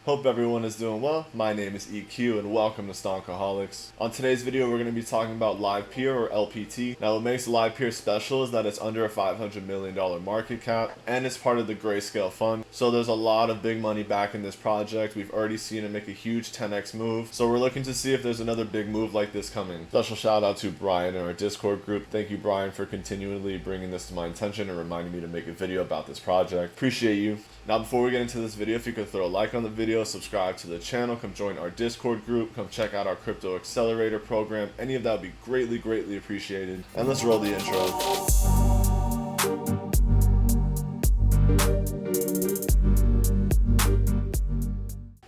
Hope everyone is doing well. My name is EQ and welcome to Stonkaholics. On today's video we're going to be talking about Livepeer or LPT. Now what makes Livepeer special is that it's under a $500 million market cap and it's part of the Grayscale fund. So there's a lot of big money back in this project. We've already seen it make a huge 10x move. So we're looking to see if there's another big move like this coming. Special shout out to Brian in our Discord group. Thank you Brian for continually bringing this to my attention and reminding me to make a video about this project. Appreciate you. Now before we get into this video, if you could throw a like on the video, subscribe to the channel, come join our Discord group, come check out our crypto accelerator program. Any of that would be greatly appreciated. And let's roll the intro.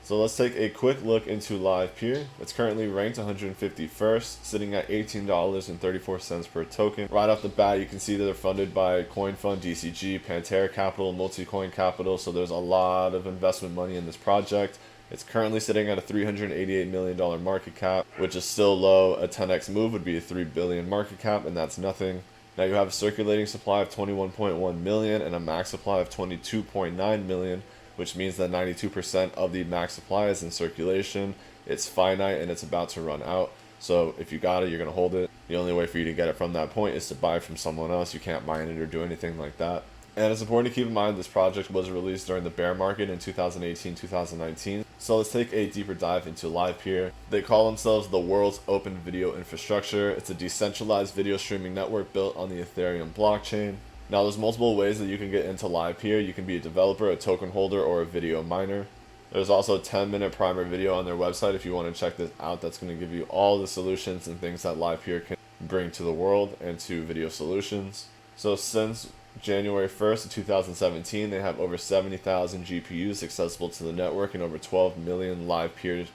So let's take a quick look into Livepeer. It's currently ranked 151st, sitting at $18.34 per token. Right off the bat, you can see that they're funded by Coin Fund, DCG, Pantera Capital, Multicoin Capital, so there's a lot of investment money in this project. It's currently sitting at a $388 million market cap, which is still low. A 10x move would be a $3 billion market cap, and that's nothing. Now you have a circulating supply of 21.1 million and a max supply of 22.9 million, which means that 92% of the max supply is in circulation. It's finite and it's about to run out. So if you got it, you're going to hold it. The only way for you to get it from that point is to buy from someone else. You can't mine it or do anything like that. And it's important to keep in mind this project was released during the bear market in 2018-2019. So let's take a deeper dive into Livepeer. They call themselves the world's open video infrastructure. It's a decentralized video streaming network built on the Ethereum blockchain. Now there's multiple ways that you can get into Livepeer. You can be a developer, a token holder, or a video miner. There's also a 10-minute primer video on their website if you want to check this out. That's going to give you all the solutions and things that Livepeer can bring to the world and to video solutions. So since January 1st of 2017, they have over 70,000 GPUs accessible to the network and over 12 million Livepeer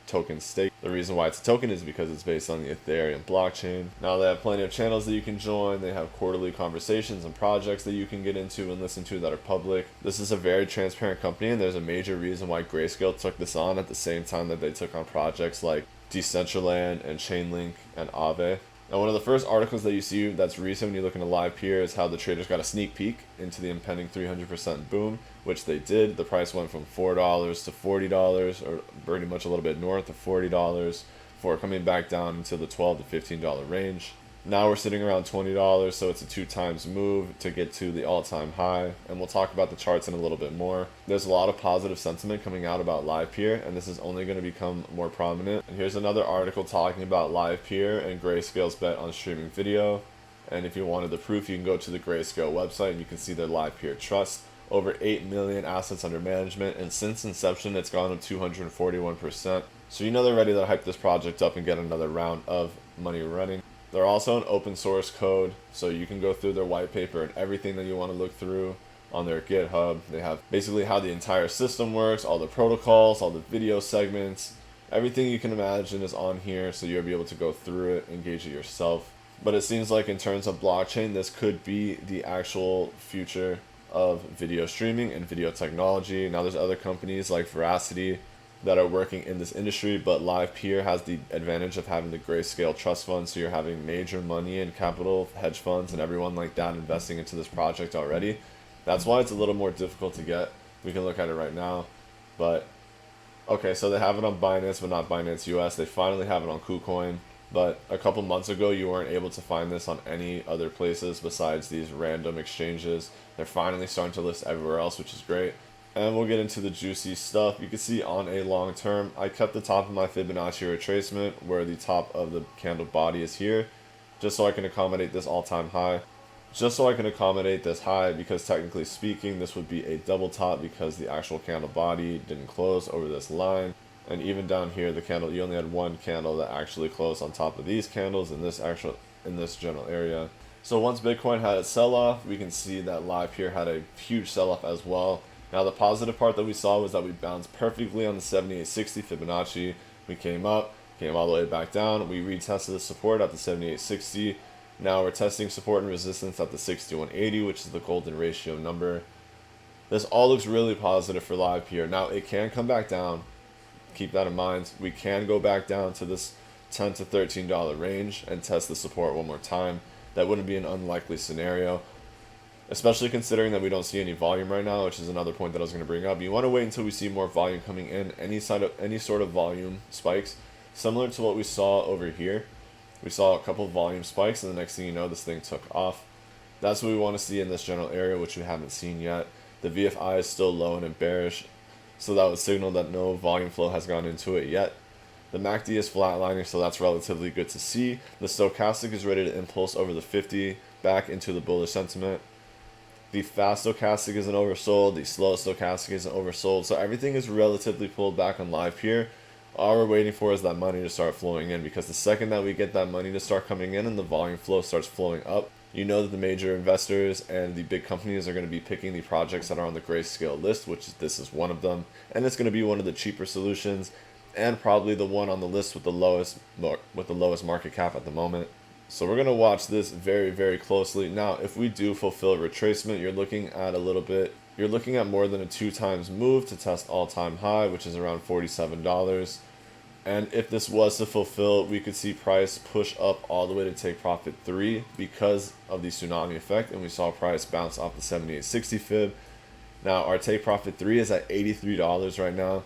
token stake. The reason why it's a token is because it's based on the Ethereum blockchain. Now they have plenty of channels that you can join. They have quarterly conversations and projects that you can get into and listen to that are public. This is a very transparent company, and there's a major reason why Grayscale took this on at the same time that they took on projects like Decentraland and ChainLink and AAVE. Now one of the first articles that you see that's recent when you look into Livepeer is how the traders got a sneak peek into the impending 300% boom, which they did. The price went from $4 to $40, or pretty much a little bit north of $40, before coming back down into the $12 to $15 range. Now we're sitting around $20, so it's a 2 times move to get to the all-time high, and we'll talk about the charts in a little bit more. There's a lot of positive sentiment coming out about Livepeer, and this is only going to become more prominent. And here's another article talking about Livepeer and Grayscale's bet on streaming video. And if you wanted the proof, you can go to the Grayscale website and you can see their Livepeer trust. Over 8 million assets under management, and since inception it's gone up 241%. So you know they're ready to hype this project up and get another round of money running. They're also an open source code, so you can go through their white paper and everything that you want to look through on their GitHub. They have basically how the entire system works, all the protocols, all the video segments, everything you can imagine is on here, so you'll be able to go through it, engage it yourself. But it seems like in terms of blockchain, this could be the actual future of video streaming and video technology. Now there's other companies like Veracity that are working in this industry, but Livepeer has the advantage of having the Grayscale trust fund, so you're having major money and capital, hedge funds, and everyone like that investing into this project already. That's why it's a little more difficult to get. We can look at it right now, but okay, so they have it on Binance, but not Binance US. They finally have it on KuCoin, but a couple months ago you weren't able to find this on any other places besides these random exchanges. They're finally starting to list everywhere else, which is great. And we'll get into the juicy stuff. You can see on a long term, I kept the top of my Fibonacci retracement where the top of the candle body is here, just so I can accommodate this all-time high. Just so I can accommodate this high, because technically speaking, this would be a double top because the actual candle body didn't close over this line. And even down here, the candle, you only had one candle that actually closed on top of these candles in this general area. So once Bitcoin had its sell-off, we can see that Livepeer had a huge sell-off as well. Now the positive part that we saw was that we bounced perfectly on the 7860 Fibonacci. We came up, came all the way back down. We retested the support at the 7860. Now we're testing support and resistance at the 6180, which is the golden ratio number. This all looks really positive for Livepeer. Now it can come back down. Keep that in mind. We can go back down to this $10 to $13 range and test the support one more time. That wouldn't be an unlikely scenario. especially considering that we don't see any volume right now, which is another point that I was going to bring up. You want to wait until we see more volume coming in, any sort of volume spikes, similar to what we saw over here. We saw a couple of volume spikes, and the next thing you know, this thing took off. That's what we want to see in this general area, which we haven't seen yet. The VFI is still low and bearish, so that would signal that no volume flow has gone into it yet. The MACD is flatlining, so that's relatively good to see. The stochastic is ready to impulse over the 50 back into the bullish sentiment. The fast stochastic isn't oversold, the slow stochastic isn't oversold, so everything is relatively pulled back on Livepeer. All we're waiting for is that money to start flowing in, because the second that we get that money to start coming in and the volume flow starts flowing up, you know that the major investors and the big companies are going to be picking the projects that are on the Grayscale list, which this is one of them, and it's going to be one of the cheaper solutions, and probably the one on the list with the lowest market cap at the moment. So we're going to watch this very, very closely. Now, if we do fulfill retracement, you're looking at more than a 2 times move to test all-time high, which is around $47. And if this was to fulfill, we could see price push up all the way to take profit 3 because of the tsunami effect, and we saw price bounce off the 78.60 fib. Now our take profit 3 is at $83 right now.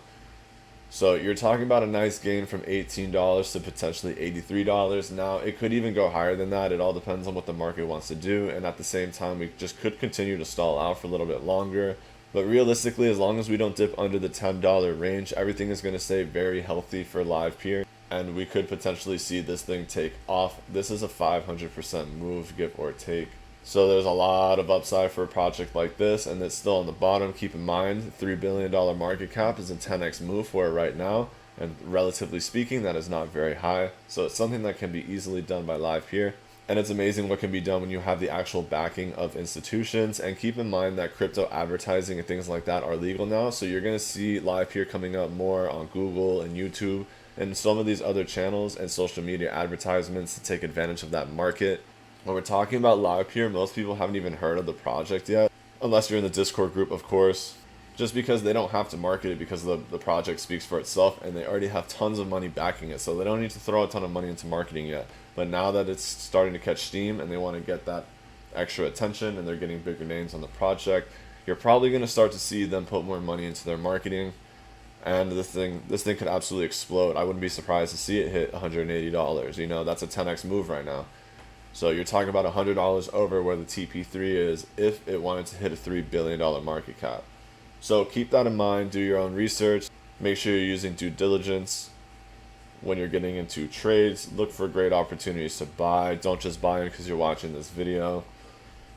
So you're talking about a nice gain from $18 to potentially $83. Now it could even go higher than that. It all depends on what the market wants to do, and at the same time we just could continue to stall out for a little bit longer. But realistically, as long as we don't dip under the $10 range, everything is going to stay very healthy for Livepeer, and we could potentially see this thing take off. This is a 500% move, give or take. So there's a lot of upside for a project like this, and it's still on the bottom. Keep in mind, $3 billion market cap is a 10x move for it right now, and relatively speaking, that is not very high. So it's something that can be easily done by Livepeer. And it's amazing what can be done when you have the actual backing of institutions. And keep in mind that crypto advertising and things like that are legal now. So you're going to see Livepeer coming up more on Google and YouTube and some of these other channels and social media advertisements to take advantage of that market. When we're talking about Livepeer, most people haven't even heard of the project yet, unless you're in the Discord group, of course, just because they don't have to market it, because the project speaks for itself and they already have tons of money backing it. So they don't need to throw a ton of money into marketing yet. But now that it's starting to catch steam and they want to get that extra attention and they're getting bigger names on the project, you're probably going to start to see them put more money into their marketing. And this thing could absolutely explode. I wouldn't be surprised to see it hit $180. You know, that's a 10x move right now. So you're talking about $100 over where the TP3 is if it wanted to hit a $3 billion market cap. So keep that in mind, do your own research, make sure you're using due diligence when you're getting into trades. Look for great opportunities to buy. Don't just buy in because you're watching this video.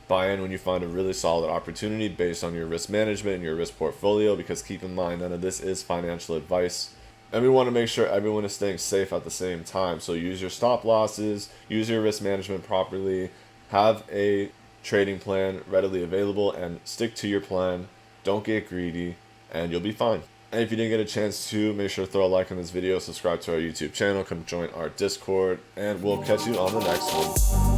Buy in when you find a really solid opportunity based on your risk management and your risk portfolio, because keep in mind, none of this is financial advice. And we want to make sure everyone is staying safe at the same time. So use your stop losses, use your risk management properly, have a trading plan readily available, and stick to your plan. Don't get greedy, and you'll be fine. And if you didn't get a chance to, make sure to throw a like on this video, subscribe to our YouTube channel, come join our Discord, and we'll catch you on the next one.